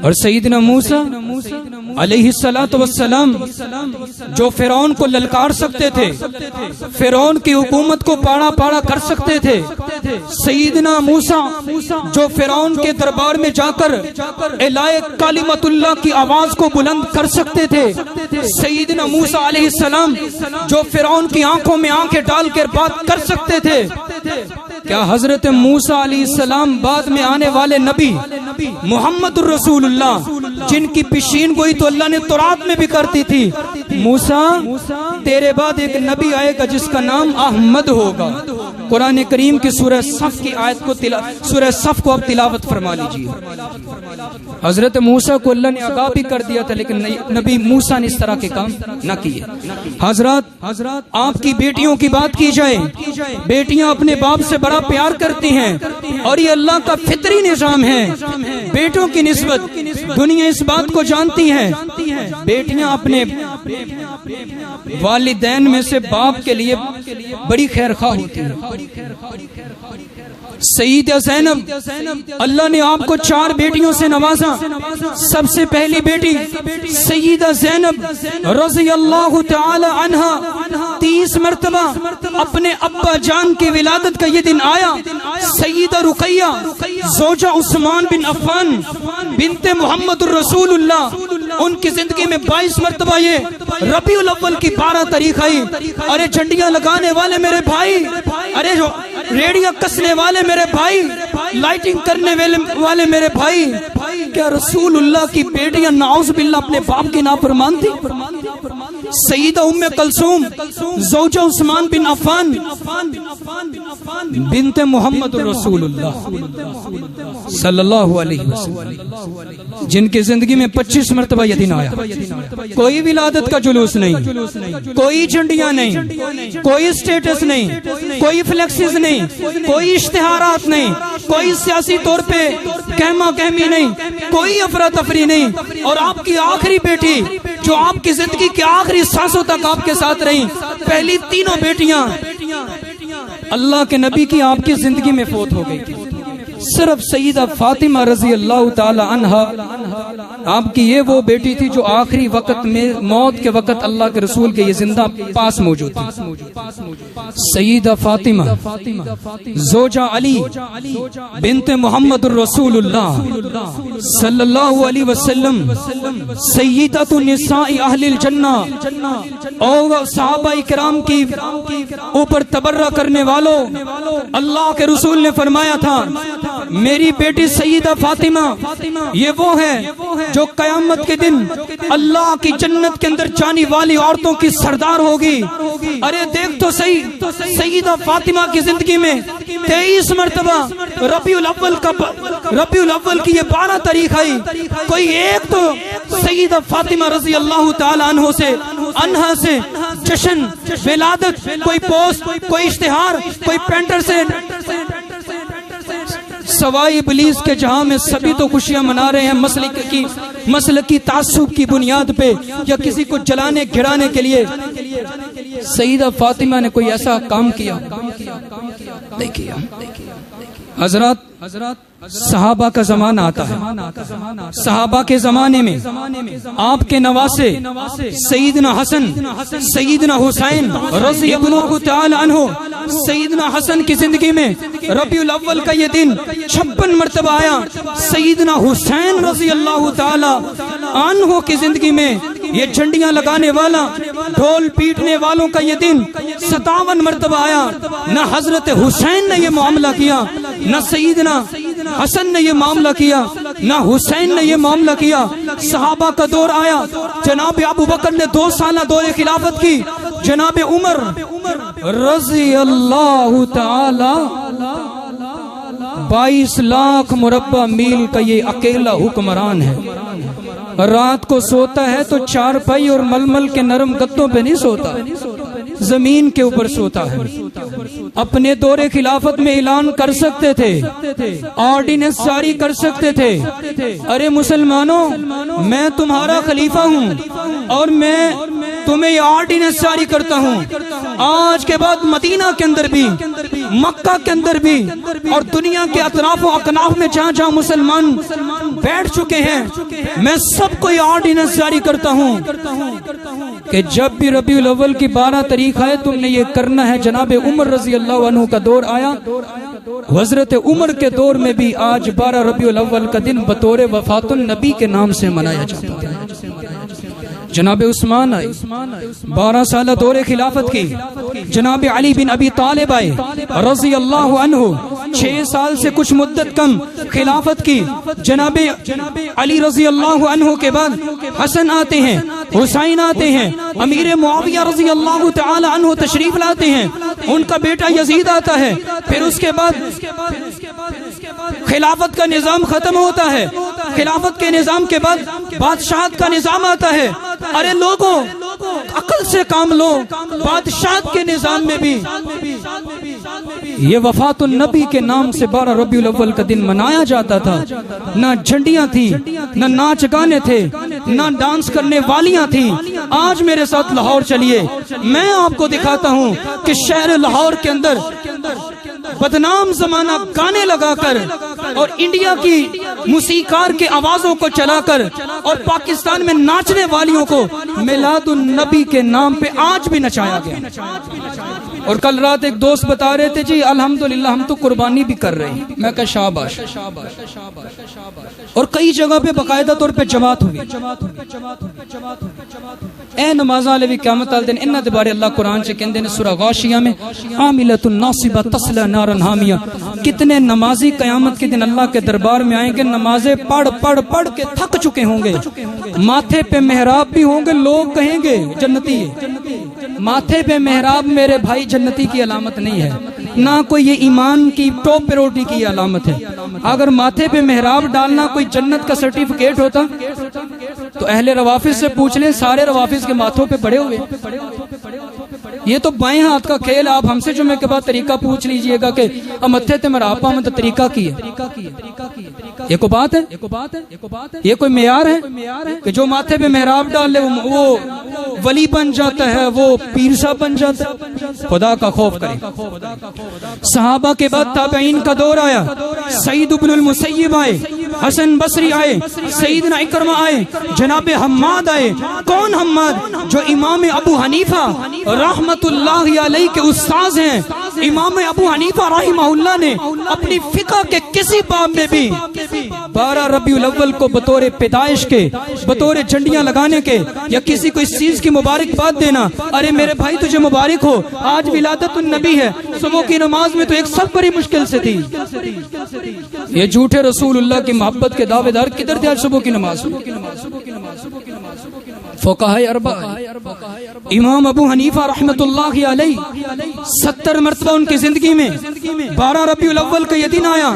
اور سیدنا موسیٰ علیہ السلام جو فرعون کو للکار سکتے تھے، فرعون کی حکومت کو پاڑا پاڑا کر سکتے تھے، سیدنا موسیٰ جو فرعون کے دربار میں جا کر اعلائے کلمت اللہ کی آواز کو بلند کر سکتے تھے، سیدنا موسیٰ علیہ السلام جو فرعون کی آنکھوں میں آنکھیں ڈال کر بات کر سکتے تھے، کیا حضرت موسیٰ علیہ السلام بعد میں آنے والے نبی محمد الرسول اللہ جن کی پیشین گوئی تو اللہ نے تورات میں بھی کرتی تھی، موسیٰ تیرے بعد ایک نبی آئے گا جس کا نام احمد ہوگا۔ قرآن کریم کی سورہ صف کی آیت کو سورہ صف کو اب تلاوت فرما لیجیے۔ حضرت موسیٰ کو اللہ نے آگاہ بھی کر دیا تھا، لیکن نبی موسیٰ نے اس طرح کے کام نہ کیے۔ حضرات آپ کی بیٹیوں کی بات کی جائے، بیٹیاں اپنے باپ سے بڑا پیار کرتی ہیں اور یہ اللہ کا فطری نظام ہے۔ بیٹوں کی نسبت دنیا اس بات کو جانتی ہے، بیٹیاں اپنے والدین میں سے باپ کے لیے بڑی خیر خواہ ہوتی ہیں۔ سیدہ زینب، اللہ نے آپ کو 4 بیٹیوں سے نوازا۔ سب سے پہلی بیٹی سیدہ زینب رضی اللہ تعالی عنہا 30 مرتبہ اپنے ابا جان کی ولادت کا یہ دن آیا۔ سیدہ رقیہ زوجہ عثمان بن عفان بنت محمد الرسول اللہ، ان کی زندگی میں 22 مرتبہ یہ ربیع الاول کی 12 تاریخ آئی۔ ارے جھنڈیاں لگانے والے میرے بھائی، ارے ریڑیاں کسنے والے میرے بھائی، لائٹنگ کرنے والے میرے بھائی، کیا رسول اللہ کی بیٹیاں نعوذ باللہ اپنے باپ کی نافرمان تھی؟ سیدہ ام کلثوم زوجہ عثمان بن عفان بنت محمد رسول اللہ صلی اللہ علیہ وسلم، جن کی زندگی میں 25 مرتبہ یہ دن آیا۔ کوئی ولادت کا جلوس نہیں، کوئی جھنڈیاں نہیں، کوئی اسٹیٹس نہیں، کوئی فلیکسز نہیں، کوئی اشتہارات نہیں، کوئی سیاسی طور پہ کہما کہمی نہیں، کوئی افراتفری نہیں۔ اور آپ کی آخری بیٹی جو آپ کی زندگی کے آخری سانسوں تک آپ کے ساتھ رہی، پہلی تینوں بیٹیاں اللہ کے نبی کی آپ کی زندگی میں فوت ہو گئی تھی۔ صرف سیدہ فاطمہ رضی اللہ تعالی عنہا آپ کی یہ وہ بیٹی تھی جو آخری وقت میں موت کے وقت اللہ کے رسول کے یہ زندہ پاس موجود تھی۔ سیدہ فاطمہ زوجہ علی بنت محمد الرسول اللہ صلی اللہ علیہ وسلم، سیدۃ النساء اہل الجنہ، اور صحابہ کرام کی اوپر تبرہ کرنے والوں، اللہ کے رسول نے فرمایا تھا میری بیٹی سیدہ فاطمہ یہ وہ ہے جو قیامت کے دن اللہ کی جنت کے اندر جانے والی عورتوں کی سردار ہوگی۔ ارے دیکھ تو صحیح، سیدہ فاطمہ کی زندگی میں 23 مرتبہ ربیع الاول کی یہ 12 تاریخ آئی، کوئی ایک تو سیدہ فاطمہ رضی اللہ تعالی عنہا سے جشن ولادت، کوئی پوسٹ، کوئی اشتہار، کوئی پینٹر سے سوائے ابلیس کے جہاں میں سبھی تو خوشیاں منا رہے ہیں مسلکی تعصب کی بنیاد پہ یا کسی کو جلانے گھڑانے کے لیے۔ سیدہ فاطمہ نے کوئی ایسا کام کیا نہیں کیا۔ حضرات صحابہ کا زمانہ آتا ہے، صحابہ کے زمانے میں آپ کے نواسے سیدنا حسن، سیدنا حسین رضی اللہ تعالی عنہ، سیدنا حسن کی زندگی میں ربیع الاول کا یہ دن 56 مرتبہ آیا۔ سیدنا حسین رضی اللہ تعالی عنہ کی زندگی میں یہ جھنڈیاں لگانے والا، ڈھول پیٹنے والوں کا یہ دن 57 مرتبہ آیا۔ نہ حضرت حسین نے یہ معاملہ کیا، نہ سیدنا حسن نے یہ معاملہ کیا، نہ حسین نے یہ معاملہ کیا۔ صحابہ کا دور آیا، جناب ابو بکر نے 2 سالہ دور خلافت کی، جناب عمر رضی اللہ تعالی 22 لاکھ مربع میل کا یہ اکیلا حکمران ہے۔ رات کو سوتا ہے تو چارپائی اور ململ کے نرم گدوں پہ نہیں سوتا، زمین کے اوپر سوتا ہے۔ اپنے دور خلافت میں اعلان کر سکتے تھے، آرڈیننس جاری کر سکتے تھے، ارے مسلمانوں میں تمہارا خلیفہ ہوں اور میں تمہیں یہ آرڈیننس جاری کرتا ہوں، آج کے بعد مدینہ کے اندر بھی، مکہ کے اندر بھی، اور دنیا کے اطراف و اکناف میں جہاں جہاں مسلمان بیٹھ چکے ہیں، میں سب کو یہ آرڈیننس جاری کرتا ہوں کہ جب بھی ربیع الاول کی 12 تاریخ آئے تم نے یہ کرنا ہے۔ جناب عمر رضی اللہ عنہ کا دور آیا، حضرت عمر کے دور میں بھی آج 12 ربیع الاول کا دن بطور وفات النبی کے نام سے منایا جاتا ہے۔ جناب عثمان آئے، 12 سالہ دور خلافت کی، جناب علی بن ابی طالب آئے رضی اللہ عنہ، 6 سال سے کچھ مدت کم خلافت کی، جناب علی رضی اللہ عنہ کے بعد حسن آتے ہیں، حسین آتے ہیں، امیر معاویہ رضی اللہ تعالی عنہ تشریف لاتے ہیں، ان کا بیٹا یزید آتا ہے، پھر اس کے بعد خلافت کا نظام ختم ہوتا ہے، خلافت کے نظام کے بعد بادشاہت کا نظام آتا ہے۔ ارے لوگوں عقل سے کام لو، بادشاہت کے نظام میں بھی یہ وفات النبی کے نام سے 12 ربیع الاول کا دن منایا جاتا تھا۔ نہ جھنڈیاں تھی، نہ ناچ گانے تھے، نہ ڈانس کرنے والیاں تھیں۔ آج میرے ساتھ لاہور چلیے، میں آپ کو دکھاتا ہوں کہ شہر لاہور کے اندر بدنام زمانہ گانے لگا کر اور انڈیا کی موسیقار کے آوازوں کو چلا کر اور پاکستان میں ناچنے والیوں کو میلاد النبی کے نام پہ آج بھی نچایا گیا۔ اور کل رات ایک دوست بتا رہے تھے جی الحمدللہ ہم تو قربانی بھی کر رہے ہیں، میں کہا شاباش۔ اور کئی جگہ پہ باقاعدہ طور پہ جماعت ہوئی۔ اے نماز والے قیامت والے دن انہاں دے بارے اللہ قرآن سے کہندے نے سورہ غاشیہ میں عاملۃ ناصبہ تصلی نارا حامیہ، کتنے نمازی قیامت کے دن اللہ کے دربار میں آئیں گے، نمازیں پڑھ پڑھ پڑھ کے تھک چکے ہوں گے، ماتھے پہ محراب بھی ہوں گے، لوگ کہیں گے جنتی ہے۔ ماتھے پہ محراب میرے بھائی جنتی کی علامت نہیں ہے، نہ کوئی یہ ایمان کی ٹوپ روٹی کی علامت ہے۔ اگر ماتھے پہ محراب ڈالنا کوئی جنت کا سرٹیفکیٹ ہوتا تو اہل روافظ سے پوچھ لیں، سارے روافظ کے ماتھوں پہ پڑے ہوئے۔ یہ تو بائیں ہاتھ کا کھیل، آپ ہم سے جمعے کے بعد طریقہ پوچھ لیجئے گا کہ متھے تے محراب پا تو طریقہ کی ہے۔ یہ کوئی بات ہے؟ یہ کوئی معیار ہے کہ جو ماتھے پہ محراب ڈال لے وہ ولی بن جاتا ہے، وہ پیر صاحب بن جاتا ہے؟ خدا کا خوف کریں۔ صحابہ کے بعد تابعین کا دور آیا، سعید بن المسیب آئے، حسن بصری آئے، سیدنا اکرمہ آئے، جناب حماد آئے۔ کون حماد؟ جو امام ابو حنیفہ رحمت اللہ علیہ کے استاذ ہیں۔ امام ابو حنیفہ رحمہ اللہ نے اپنی فقہ کے کسی باب میں بھی 12 ربیع الاول کو بطور پیدائش کے، بطور جھنڈیاں لگانے کے یا کسی کو اس چیز کی مبارکباد دینا، ارے میرے بھائی تجھے مبارک ہو، آج ولادت النبی ہے، صبح کی نماز میں تو ایک سب بڑی مشکل سے تھی۔ یہ جھوٹے رسول اللہ کی محبت کے دعوے دار کدھر تھے آج صبح کی نماز؟ فقہاء اربعہ، امام ابو حنیفہ رحمت اللہ علیہ 70 مرتبہ ان کی زندگی میں 12 ربیع الاول کا یہ دن آیا۔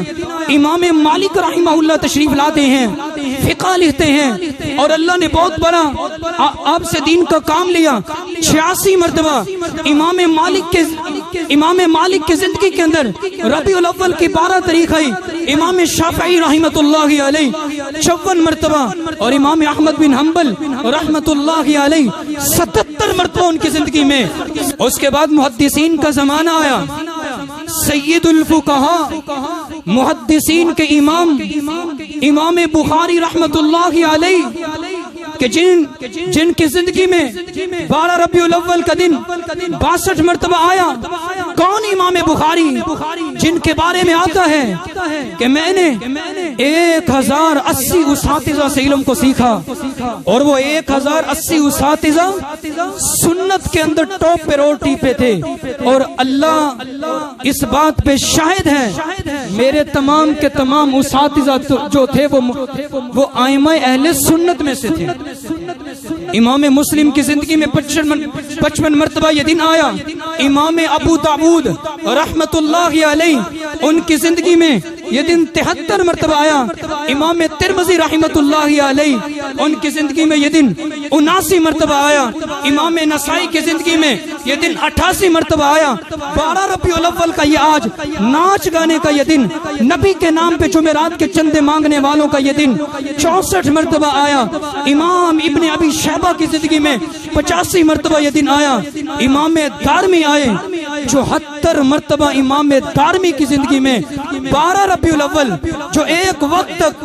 امام مالک رحمہ اللہ تشریف لاتے ہیں، فقہ لکھتے ہیں، اور اللہ نے بہت بڑا آپ سے دین کا کام لیا۔ 86 مرتبہ امام مالک کے زندگی کے اندر ربیع الاول کی 12 تاریخ آئی۔ امام شافعی رحمت اللہ علیہ 54 مرتبہ، اور امام احمد بن حنبل رحمت اللہ علیہ 77 مرتبہ ان کی زندگی میں۔ اس کے بعد محدثین کا زمانہ آیا، سید الفقہاء محدثین کے امام بخاری رحمت اللہ علیہ کہ جن کی زندگی میں 12 ربیع الاول کا دن 62 مرتبہ آیا۔ کون امام بخاری؟ جن کے بارے میں آتا ہے کہ میں نے 1080 اساتذہ سے علم کو سیکھا، اور وہ 1080 اساتذہ سنت کے اندر ٹاپ پریورٹی پہ تھے، اور اللہ اس بات پہ شاہد ہے میرے تمام کے تمام اساتذہ جو تھے وہ ائمہ اہل سنت میں سے تھے۔ امام مسلم کی زندگی میں 55 مرتبہ یہ دن آیا۔ امام ابو داؤد رحمت اللہ علیہ ان کی زندگی میں یہ دن 73 مرتبہ آیا۔ امام ترمذی رحمت اللہ علیہ ان کی زندگی میں یہ دن 79 مرتبہ آیا۔ امام نسائی کی زندگی میں یہ دن 88 مرتبہ آیا۔ 12 ربیع الاول کا یہ آج ناچ گانے کا یہ دن، نبی کے نام پہ جمعرات کے چندے مانگنے والوں کا یہ دن 64 مرتبہ آیا۔ امام ابن ابی شیبہ کی زندگی میں 85 مرتبہ یہ دن آیا۔ امام دارمی آئے 74 مرتبہ۔ امام دارمی کی زندگی میں 12 ربیع الاول جو ایک وقت تک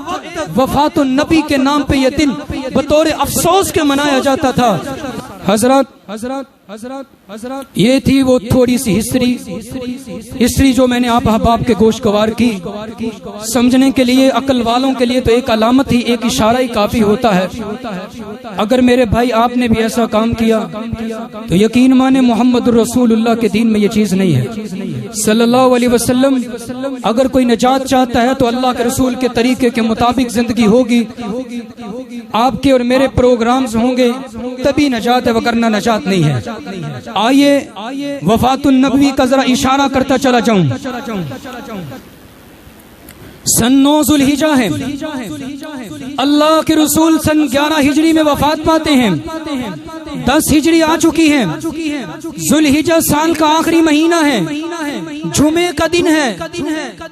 وفات النبی کے نام پہ یہ دن بطور افسوس کے منایا جاتا تھا۔ حضرات یہ تھی وہ تھوڑی سی ہسٹری جو میں نے آپ احباب کے گوشگوار کی۔ سمجھنے کے لیے، عقل والوں کے لیے تو ایک علامت ہی، ایک اشارہ ہی کافی ہوتا ہے۔ اگر میرے بھائی آپ نے بھی ایسا کام کیا تو یقین مانے محمد الرسول اللہ کے دین میں یہ چیز نہیں ہے صلی اللہ علیہ وسلم۔ اگر کوئی نجات چاہتا ہے تو اللہ کے رسول کے طریقے کے مطابق زندگی ہوگی، آپ کے اور میرے پروگرامز ہوں گے، تبھی نجات ہے، وگرنہ نجات نہیں ہے۔ آئیے وفات النبوی کا ذرا اشارہ کرتا چلا جاؤں۔ سن 9 ذوالحجہ ہے، اللہ کے رسول سن 11 ہجری میں وفات پاتے ہیں، 10 ہجری آ چکی ہے، ذوالحجہ سال کا آخری مہینہ ہے، جمعے کا دن ہے۔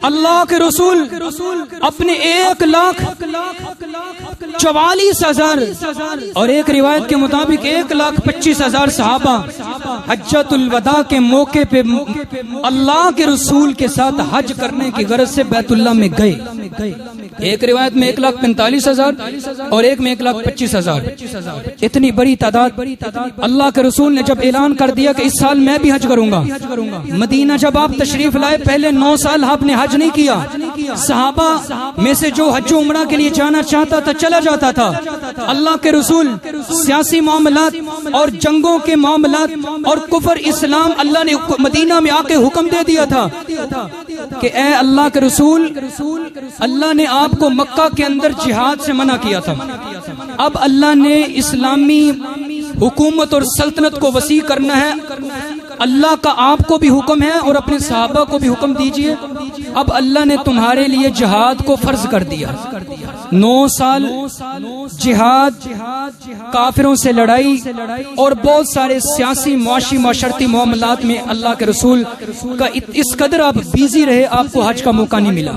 اللہ کے رسول اپنے 1,44,000 اور ایک روایت کے مطابق 1,25,000 صحابہ حجۃ الوداع کے موقع پہ اللہ کے رسول کے ساتھ حج کرنے کی غرض سے بیت اللہ میں گئے۔ ایک روایت میں 1,45,000 اور ایک میں 1,25,000، اتنی بڑی تعداد۔ اللہ کے رسول نے جب اعلان کر دیا کہ اس سال میں بھی حج کروں گا، مدینہ جب آپ تشریف لائے، پہلے 9 سال آپ نے حج نہیں کیا۔ صحابہ میں سے جو حج و عمرہ کے لیے جانا چاہتا تھا چلا جاتا تھا۔ اللہ کے رسول سیاسی معاملات اور جنگوں کے معاملات اور کفر اسلام، اللہ نے مدینہ میں آ کے حکم دے دیا تھا کہ اے اللہ کے رسول، اللہ نے آپ کو مکہ کے اندر جہاد سے منع کیا تھا، اب اللہ نے اسلامی حکومت اور سلطنت کو وسیع کرنا ہے، اللہ کا آپ کو بھی حکم ہے اور اپنے صحابہ کو بھی حکم دیجئے، اب اللہ نے تمہارے لیے جہاد کو فرض کر دیا۔ 9 سال جہاد، کافروں سے لڑائی اور بہت سارے سیاسی معاشی معاشرتی معاملات میں اللہ کے رسول کا اس قدر آپ بیزی رہے، آپ کو حج کا موقع نہیں ملا۔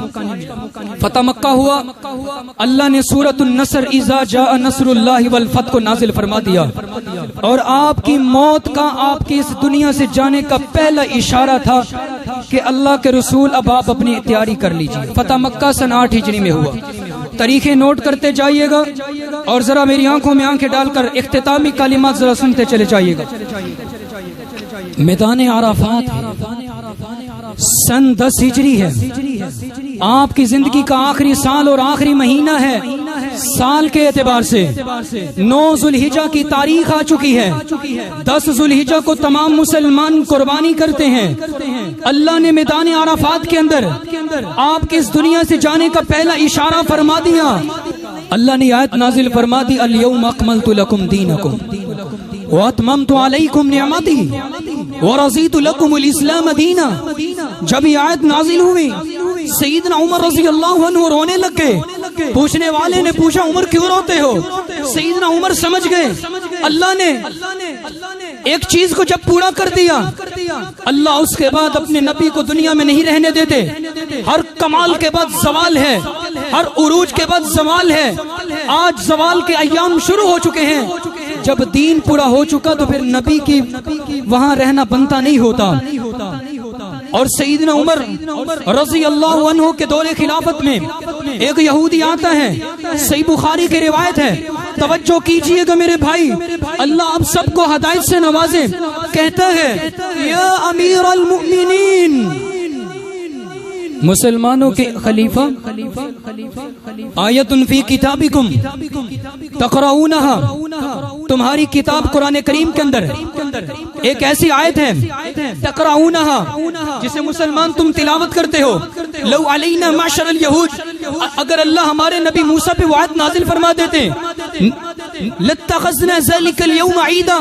فتح مکہ ہوا، اللہ نے سورۃ النصر اذا جاء نصر اللہ والفتح کو نازل فرما دیا، اور آپ کی موت کا، آپ کی اس دنیا سے جانے کا پہلا اشارہ تھا کہ اللہ کے رسول اب آپ اپنی تیاری کر لیجئے۔ فتح مکہ سن 8 ہجری میں ہوا۔ تاریخیں نوٹ کرتے جائیے گا اور ذرا میری آنکھوں میں آنکھیں ڈال کر اختتامی کلمات ذرا سنتے چلے جائیے گا۔ میدان عرفات ہے، سن 10 ہجری ہے، آپ کی زندگی کا آخری سال اور آخری مہینہ ہے۔ سال کے اعتبار سے 9 ذوالحجہ کی تاریخ آ چکی ہے، 10 ذوالحجہ کو تمام مسلمان قربانی کرتے ہیں۔ اللہ نے میدان عرفات کے اندر آپ کے اس دنیا سے جانے کا پہلا اشارہ فرما دیا۔ اللہ نے آیت نازل فرما دی، الیوم اکملت لکم دینکم واتممت علیکم نعمتی ورضیت لکم الاسلام دینا۔ جب یہ آیت نازل ہوئی، سیدنا عمر رضی اللہ عنہ رونے لگ گئے۔ پوچھنے والے نے پوچھا عمر کیوں روتے ہو؟ سیدنا عمر سمجھ گئے اللہ نے ایک چیز کو جب پورا کر دیا، اللہ اس کے بعد اپنے نبی کو دنیا میں نہیں رہنے دیتے۔ ہر کمال کے بعد زوال ہے، ہر عروج کے بعد زوال ہے۔ آج زوال کے ایام شروع ہو چکے ہیں۔ جب دین پورا ہو چکا تو پھر نبی کی وہاں رہنا بنتا نہیں ہوتا۔ اور سیدنا عمر رضی اللہ عنہ کے دور خلافت میں ایک یہودی آتا ہے، صحیح بخاری کی روایت ہے، توجہ کیجئے گا میرے بھائی، اللہ آپ سب کو ہدایت سے نوازے۔ کہتا ہے یا امیر المؤمنین، مسلمانوں کے خلیفہ، آیت فی کتابکم تقرؤونہا، تمہاری کتاب قرآن کریم کے اندر ایک ایسی آیت ہے تقرؤونہا جسے مسلمان تم تلاوت کرتے ہو، لو علینا معشر الیہود، اگر اللہ ہمارے نبی موسیٰ پہ وہ آیت نازل فرما دیتے، لاتخذنا ذلک اليوم عیدا،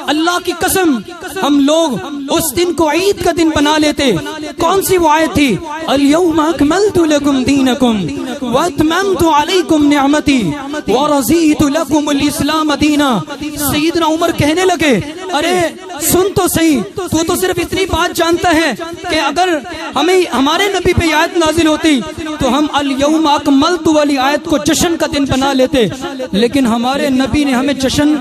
اللہ کی قسم ہم لوگ اس دن کو عید کا دن بنا لیتے۔ کون سی وہ آیت تھی؟ اليوم اکملت لکم دینکم واتممت علیکم نعمتی ورضیت لکم الاسلام دینا۔ سیدنا عمر کہنے لگے ارے سن تو صحیح، تو صرف اتنی بات جانتا ہے کہ اگر ہمیں ہمارے نبی پہ آیت نازل ہوتی تو ہم الیوم اکملت والی آیت کو جشن کا دن بنا لیتے، لیکن ہمارے نبی نے ہمیں جشن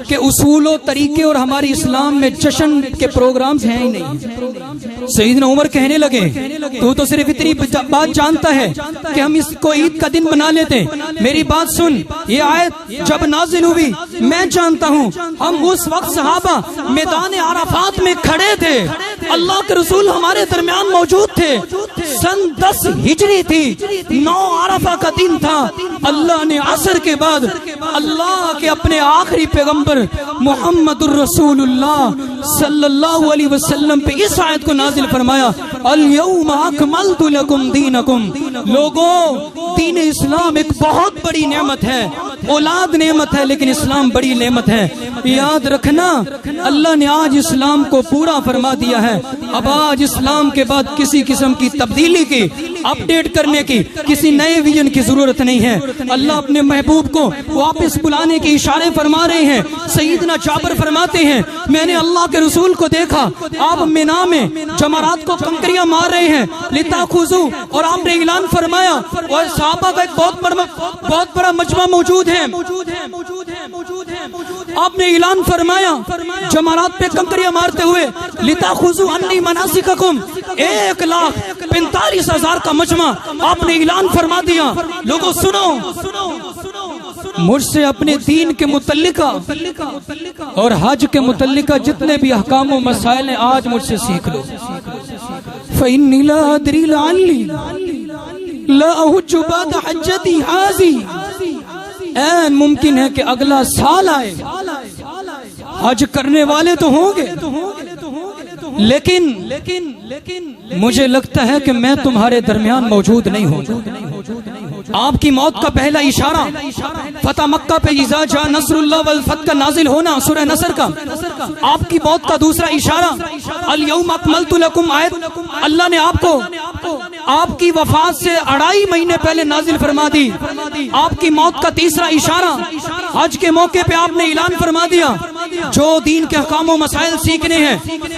کہ اصول و طریقے اور ہماری اسلام میں جشن کے پروگرامز ہیں ہی نہیں. سیدنا عمر کہنے لگے تو صرف اتنی بات جانتا ہے کہ ہم اس کو عید کا دن بنا لیتے ہیں. میری بات سن, یہ آیت جب نازل ہوئی میں جانتا ہوں ہم اس وقت صحابہ میدان عرفات میں کھڑے تھے, اللہ کے رسول ہمارے درمیان موجود تھے. سن 10 ہجری تھی, 9 عرفہ کا دن تھا. اللہ نے عصر کے بعد اللہ کے اپنے آخری پیغمبر محمد الرسول اللہ صلی اللہ علیہ وسلم پہ اس آیت کو نازل فرمایا, الیوم اکملت لکم دینکم. لوگوں, دین اسلام ایک بہت بڑی نعمت ہے. اولاد نعمت ہے لیکن اسلام بڑی نعمت ہے. یاد رکھنا, اللہ نے آج اسلام کو پورا فرما دیا ہے. اب آج اسلام کے بعد کسی قسم کی تبدیلی کی, اپڈیٹ کرنے کی, کسی نئے ویژن کی ضرورت نہیں ہے. اللہ اپنے محبوب کو واپس بلانے کے اشارے فرما رہے ہیں. سیدنا جابر فرماتے ہیں میں نے اللہ کے رسول کو دیکھا, آپ مینا میں جمرات کو کنکریاں مار رہے ہیں, لتاخذوا, اور آپ نے اعلان فرمایا, اور صحابہ کا ایک بہت بڑا مجمع موجود ہے. آپ نے اعلان فرمایا جمرات پہ کنکریاں مارتے ہوئے, لتاخذوا انی مناسککم. 1,45,000 کا مجمع آپ نے اعلان فرما دیا. لوگوں سنو, مجھ سے اپنے دین کے متعلقہ اور حج کے متعلقہ جتنے بھی احکام و مسائل ہیں آج مجھ سے سیکھ لو. فإنی لا ادری لعلی لا احج بعد حجتی هذه. این ممکن ہے کہ اگلا سال آئے, حج کرنے والے تو ہوں گے, لیکن مجھے لگتا ہے کہ میں تمہارے درمیان موجود نہیں ہوں. آپ کی موت کا پہلا اشارہ فتح مکہ پہ اذا جاء نصر اللہ والفتح کا نازل ہونا, سورہ نصر کا. آپ کی موت کا دوسرا اشارہ الیوم اکملت لکم آیت اللہ نے آپ کو آپ کی وفات سے 2.5 مہینے پہلے نازل فرما دی. آپ کی موت کا تیسرا اشارہ حج کے موقع پہ آپ نے اعلان فرما دیا جو دین کے احکام و مسائل سیکھنے ہیں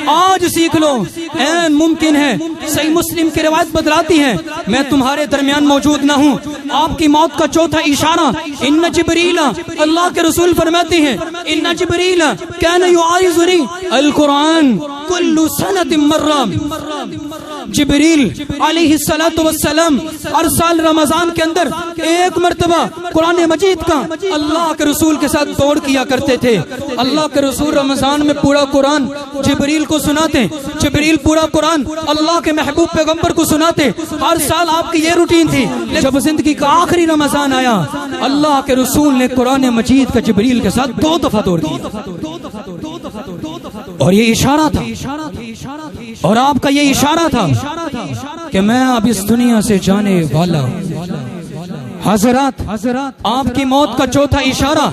آج سیکھ لو. این ممکن ہے, صحیح مسلم کی روایت بدلاتی ہے, میں تمہارے درمیان موجود نہ ہوں. آپ کی موت کا چوتھا اشارہ ان جبریل, اللہ کے رسول فرماتے ہیں ان جبریل کان یعارضنی القرآن کل سنۃ مرہ. جبریل علیہ السلام ہر سال رمضان کے اندر 1 مرتبہ قرآن مجید کا اللہ کے رسول کے ساتھ دور کیا کرتے تھے. اللہ کے رسول رمضان میں پورا قرآن جبریل کو سناتے, جبریل پورا قرآن اللہ کے محبوب پیغمبر کو سناتے. ہر سال آپ کی یہ روٹین تھی. جب زندگی کا آخری رمضان آیا اللہ کے رسول نے قرآن مجید کا جبریل کے ساتھ 2 دفعہ دور کیا, اور یہ اشارہ تھا, اور آپ کا یہ اشارہ تھا کہ میں اب اس دنیا سے جانے والا ہوں. حضرات, آپ کی موت کا چوتھا اشارہ,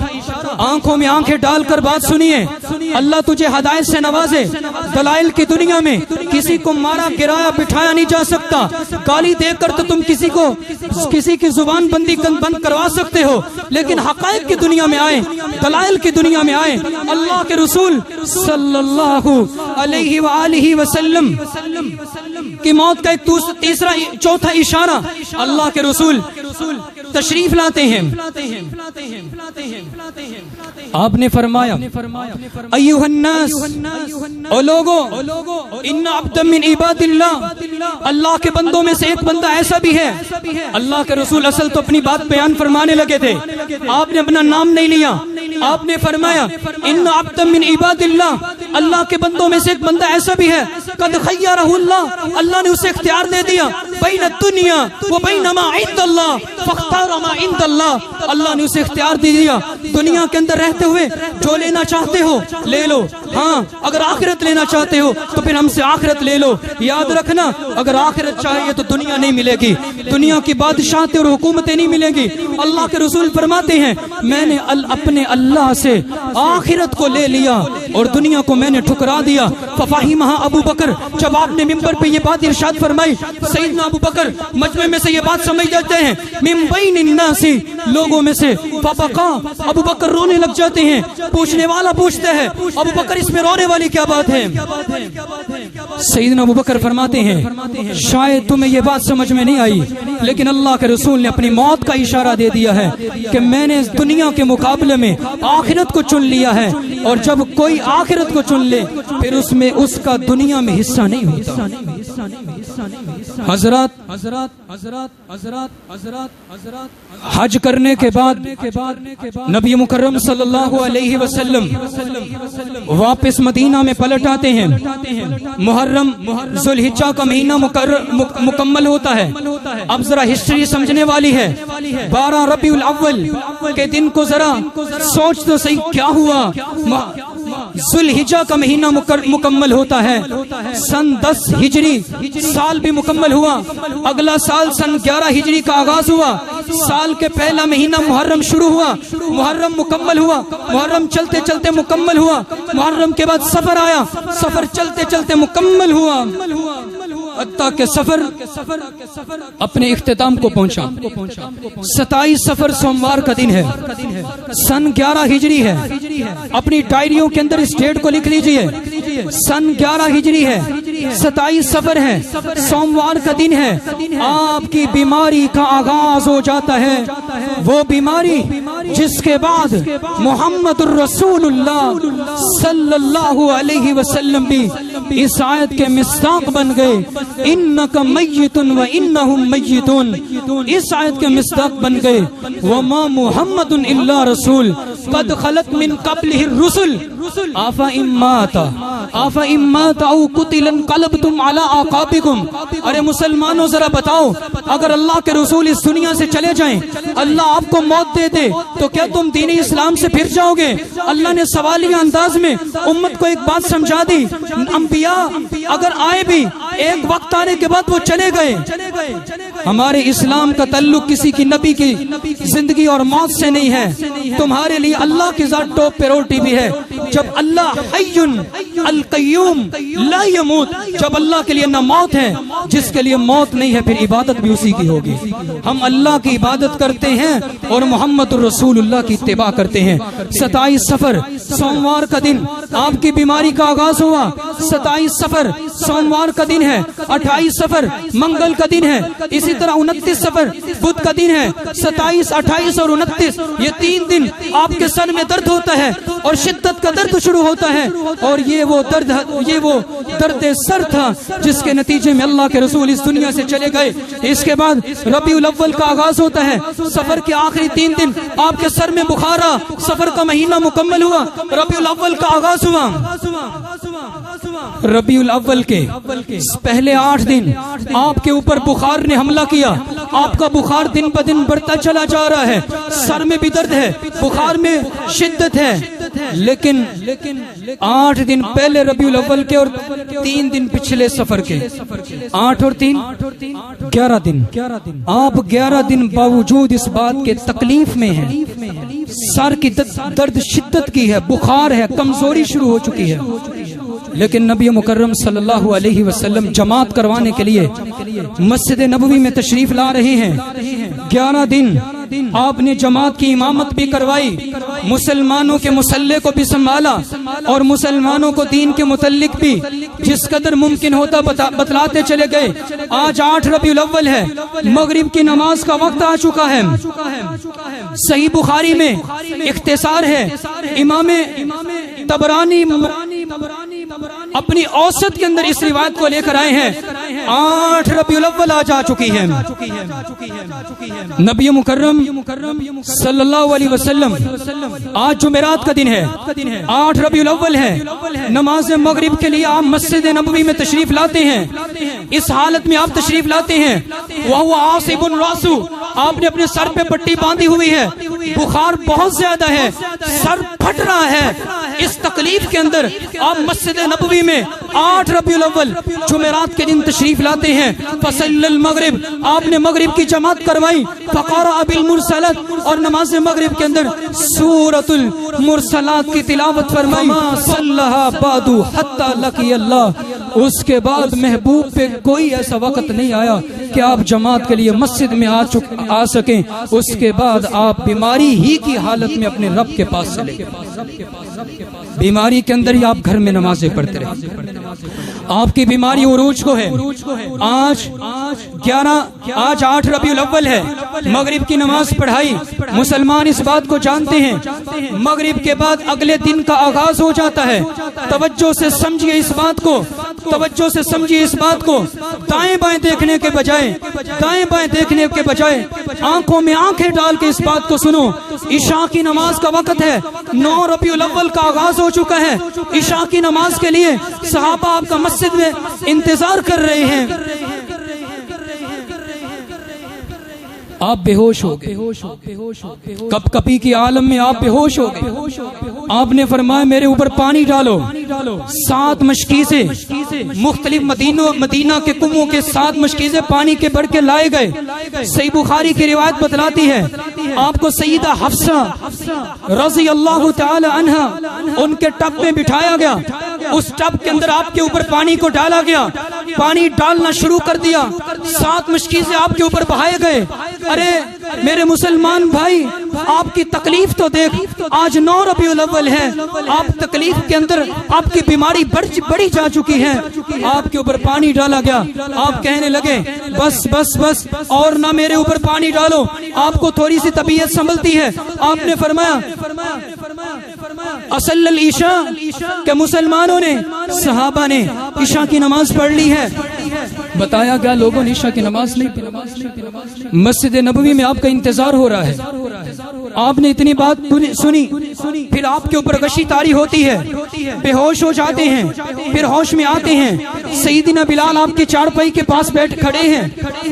آنکھوں میں آنکھیں ڈال کر بات سنیے, اللہ تجھے ہدایت سے نوازے. دلائل کی دنیا میں کسی کو مارا گرایا بٹھایا نہیں جا سکتا. گالی دے کر تو تم کسی کی زبان بندی بند کروا سکتے ہو, لیکن حقائق کی دنیا میں آئے, دلائل کی دنیا میں آئے. اللہ کے رسول صلی اللہ علیہ وآلہ وسلم کی موت کا ایک تیسرا چوتھا اشارہ, اللہ کے رسول تشریف لاتے ہیں. آپ نے فرمایا ایھا الناس, او لوگو, ان عبد من عباد اللہ, اللہ کے بندوں میں سے ایک بندہ ایسا بھی ہے. اللہ کے رسول اصل تو اپنی بات بیان فرمانے لگے تھے, آپ نے اپنا نام نہیں لیا. آپ نے فرمایا ان عبد من عباد اللہ, اللہ کے بندوں میں سے ایک بندہ ایسا بھی ہے قد خیرہ اللہ, اللہ نے اسے اختیار دے دیا بین الدنیا و بین ما عند اللہ فاختار ما عند اللہ. اللہ نے اسے اختیار دے دیا دنیا کے اندر رہتے ہوئے جو لینا چاہتے ہو لے لو, ہاں اگر آخرت لینا چاہتے ہو تو پھر ہم سے آخرت لے لو. یاد رکھنا اگر آخرت چاہیے تو دنیا نہیں ملے گی, دنیا کی بادشاہتیں اور حکومتیں نہیں ملیں گی. اللہ کے رسول فرماتے ہیں میں نے اپنے اللہ سے آخرت کو لے لیا اور دنیا کو میں نے ٹھکرا دیا. ففہمھا ابو بکر, جب آپ نے منبر پہ یہ بات ارشاد فرمائی سیدنا ابو بکر مجمع میں سے یہ بات سمجھ جاتے ہیں من بین الناس, لوگوں میں سے. فبقا, ابو بکر رونے لگ جاتے ہیں. پوچھنے والا پوچھتا ہے ابو بکر اس میں رونے والی کیا بات ہے؟ سیدنا ابوبکر فرماتے ہیں شاید تمہیں یہ بات سمجھ میں نہیں آئی، لیکن اللہ کے رسول نے اپنی موت کا اشارہ دے دیا ہے کہ میں نے اس دنیا کے مقابلے میں آخرت کو چن لیا ہے، اور جب کوئی آخرت کو چن لے پھر اس میں اس کا دنیا میں حصہ نہیں ہوتا۔ حضرات حج کرنے کے بعد نبی مکرم صلی اللہ علیہ وسلم واپس مدینہ میں پلٹ آتے ہیں۔ محرم ذوالحجہ کا مہینہ مکمل ہوتا ہے۔ اب ذرا ہسٹری سمجھنے والی ہے۔ 12 ربیع الاول کے دن کو ذرا سوچ تو صحیح کیا ہوا۔ ذوالحجہ کا مہینہ مکمل ہوتا ہے، سن 10 ہجری سال بھی مکمل ہوا، اگلا سال سن 11 ہجری کا آغاز ہوا، سال کے پہلا مہینہ محرم شروع ہوا، محرم مکمل ہوا، محرم چلتے چلتے مکمل ہوا، محرم کے بعد سفر آیا، سفر چلتے چلتے مکمل ہوا، حتیٰ کہ سفر اپنے اختتام کو پہنچا۔ 27 سفر سوموار کا دن ہے، سن 11 ہجری ہے۔ اپنی ڈائریوں کے اندر اس ڈیٹ کو لکھ لیجئے، سن 11 ہجری ہے، 27 سفر ہے، سوموار کا دن ہے۔ آپ کی بیماری کا آغاز ہو جاتا ہے، وہ بیماری جس کے بعد محمد الرسول اللہ صلی اللہ علیہ وسلم بھی اس آیت کے مصداق بن گئے، انک میت و انہم میتون، اس آیت کے مصداق بن گئے، وما محمد الا رسول قد خلت من قبلہ الرسل آفا امات او قتل انقلبتم علی اعقابکم۔ ارے مسلمانوں ذرا بتاؤ، اگر اللہ کے رسول اس دنیا سے چلے جائیں، اللہ آپ کو موت دے دے تو کیا تم دین اسلام سے پھر جاؤ گے؟ اللہ نے سوالیہ انداز میں امت کو ایک بات سمجھا دی، انبیاء اگر آئے بھی ایک وقت آنے کے بعد وہ چلے گئے۔ ہمارے اسلام کا تعلق کسی کی نبی کی زندگی اور موت سے نہیں ہے، تمہارے لیے اللہ کی ذات ٹاپ پریورٹی بھی ہے۔ جب اللہ حی القیوم لا یموت، جب اللہ کے لیے نہ موت ہے، جس کے لیے موت نہیں ہے پھر عبادت بھی اسی کی ہوگی۔ ہم اللہ کی عبادت کرتے ہیں اور محمد الرسول اللہ کی اتباع کرتے ہیں۔ 27 سفر سوموار کا دن آپ کی بیماری کا آغاز ہوا، 27 سفر سوموار کا دن ہے، 28 سفر منگل کا دن ہے، اسی طرح 29 سفر بدھ کا دن ہے۔ 27 28 اور 29 یہ 3 دن آپ کے سر میں درد ہوتا ہے اور شدت کا درد شروع ہوتا ہے، اور یہ وہ درد سر تھا جس کے نتیجے میں اللہ کے رسول اس دنیا سے چلے گئے۔ اس کے بعد ربیع الاول کا آغاز ہوتا ہے، سفر کے آخری 3 دن آپ کے سر میں بخار آ، سفر کا مہینہ مکمل ہوا، ربیع الاول کا آغاز ہوا۔ ربیع الاول کے پہلے 8 دن آپ کے اوپر بخار نے حملہ کیا، آپ کا بخار دن بدن بڑھتا چلا جا رہا ہے، سر میں بھی درد ہے، بخار میں شدت ہے، لیکن 8 دن پہلے ربیع الاول کے اور 3 دن پچھلے سفر کے، 8 اور 3 11 دن، آپ 11 دن باوجود اس بات کے تکلیف میں ہیں، سر کی درد شدت کی ہے، بخار ہے، کمزوری شروع ہو چکی ہے، لیکن نبی مکرم صلی اللہ علیہ وسلم جماعت کروانے کے لیے مسجد نبوی میں تشریف لا رہے ہیں۔ 11 دن آپ نے جماعت کی امامت بھی کروائی، مسلمانوں کے مسلح کو بھی سنبھالا، اور مسلمانوں کو دین کے متعلق بھی جس قدر ممکن ہوتا بتلاتے چلے گئے۔ آج 8 ربیع الاول ہے، مغرب کی نماز کا وقت آ چکا ہے۔ صحیح بخاری میں اختصار ہے، امام طبرانی اپنی اوسط کے اندر اس روایت کو لے کر آئے ہیں، 8 ربیع الاول آج آ چکی ہے۔ نبی مکرم صلی اللہ علیہ وسلم آج جمعرات کا دن ہے، 8 ربیع الاول ہے، نماز مغرب کے لیے آپ مسجد نبوی میں تشریف لاتے ہیں۔ اس حالت میں آپ تشریف لاتے ہیں، وَهُوَ عَاصِبٌ رَأْسُهُ، آپ نے اپنے سر پہ پٹی باندھی ہوئی ہے، بخار بہت زیادہ ہے، سر پھٹ رہا ہے۔ اس تکلیف کے اندر آپ مسجد نبوی میں 8 ربیع الاول جمعرات کے دن تشریف لاتے ہیں۔ فصلی المغرب، آپ نے مغرب کی جماعت کروائی، فقرأ بالمرسلات، اور نماز مغرب کے اندر سورۃ المرسلات کی تلاوت فرمائی۔ صلّیٰ بعد حتی لقی اللہ، اس کے بعد محبوب پہ کوئی ایسا وقت نہیں آیا کہ آپ جماعت کے لیے مسجد میں آ سکیں. اس کے بعد آپ بیماری ہی کی حالت میں اپنے رب کے پاس چلے گئے. بیماری کے اندر ہی آپ گھر میں نمازیں پڑھتے رہے. آپ کی بیماری عروج کو ہے. آج 8 ربیع الاول ہے. مغرب کی نماز پڑھائی. مسلمان اس بات کو جانتے ہیں مغرب کے بعد اگلے دن کا آغاز ہو جاتا ہے. توجہ سے سمجھیے اس بات کو, توجہ سے سمجھیے اس بات کو. دائیں بائیں دیکھنے کے بجائے آنکھوں میں آنکھیں ڈال کے اس بات کو سنو. عشاء کی نماز کا وقت ہے. 9 ربیع الاول کا آغاز ہو چکا ہے. عشاء کی نماز کے لیے صحابہ آپ کا مسجد میں انتظار کر رہے ہیں. آپ بے ہوش ہو گئے. کپ کپی کی عالم میں آپ بے ہوش ہو گئے. آپ نے فرمایا میرے اوپر پانی ڈالو. 7 مشکیزیں مختلف مدینہ کے کنووں کے 7 مشکیزیں پانی کے بھر کے لائے گئے. صحیح بخاری کی روایت بتلاتی ہے آپ کو سیدہ حفصہ رضی اللہ تعالی عنہا ان کے ٹب میں بٹھایا گیا. اس ٹب کے اندر آپ کے اوپر پانی کو ڈالا گیا. پانی ڈالنا شروع کر دیا. 7 مشکیزیں آپ کے اوپر بہائے گئے. ارے میرے مسلمان بھائی, آپ کی تکلیف تو دیکھ. آج 9 ربیع الاول ہے. آپ تکلیف کے اندر آپ کی بیماری بڑی جا چکی ہے. آپ کے اوپر پانی ڈالا گیا. آپ کہنے لگے بس بس بس اور نہ میرے اوپر پانی ڈالو. آپ کو تھوڑی سی طبیعت سنبھلتی ہے. آپ نے فرمایا اصل العشاء کہ مسلمانوں نے, صحابہ نے عشاء کی نماز پڑھ لی ہے. بتایا گیا لوگوں نے عشاء کی نماز نہیں پڑھی. مسجد نبوی میں آپ کا انتظار ہو رہا ہے. آپ نے اتنی بات سنی, پھر آپ کے اوپر غشی طاری ہوتی ہے. بے ہوش ہو جاتے ہیں. پھر ہوش میں آتے ہیں. سیدنا بلال آپ کے چارپائی کے پاس بیٹھ کھڑے ہیں.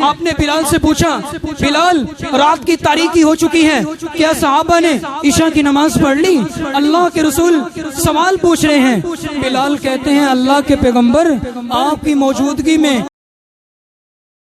آپ نے بلال سے پوچھا بلال رات کی تاریکی ہو چکی ہے, کیا صحابہ نے عشاء کی نماز پڑھ لی؟ اللہ کے رسول سوال پوچھ رہے ہیں. بلال کہتے ہیں اللہ کے پیغمبر آپ کی موجودگی میں